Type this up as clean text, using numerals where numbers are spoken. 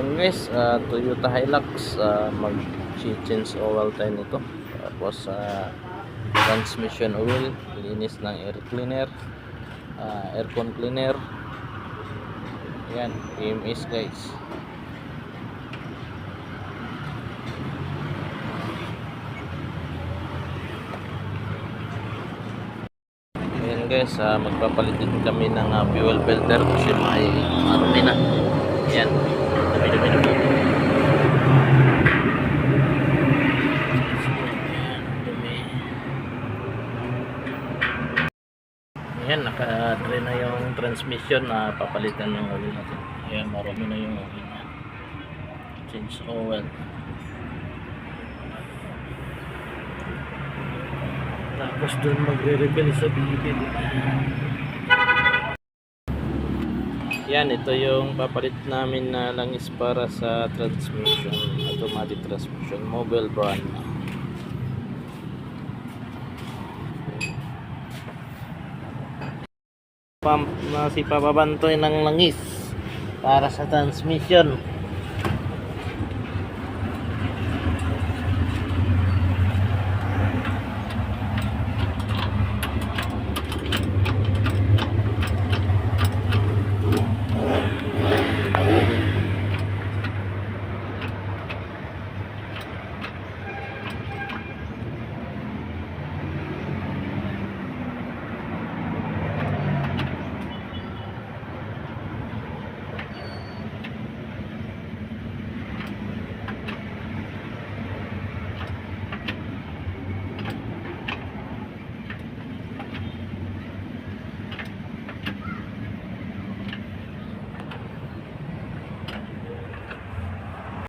Ayan guys, Toyota Hilux, mag-change oil tayo nito. Tapos transmission oil, linis ng air cleaner, aircon cleaner. Ayan, EMS guys. Ayan guys, magpapalit din kami ng fuel filter kasi may marumi na. Ayan, dumi-dumi na po. Ayan, naka-dry na yung transmission na papalitan ng oil natin. Ayan, marumi na yung oil na. Change oil. Tapos doon magre-refill sa bilibid. Yan, ito yung papalit namin na langis para sa transmission, automatic transmission, mobile brand. Pump na si papabantoy ng langis para sa transmission.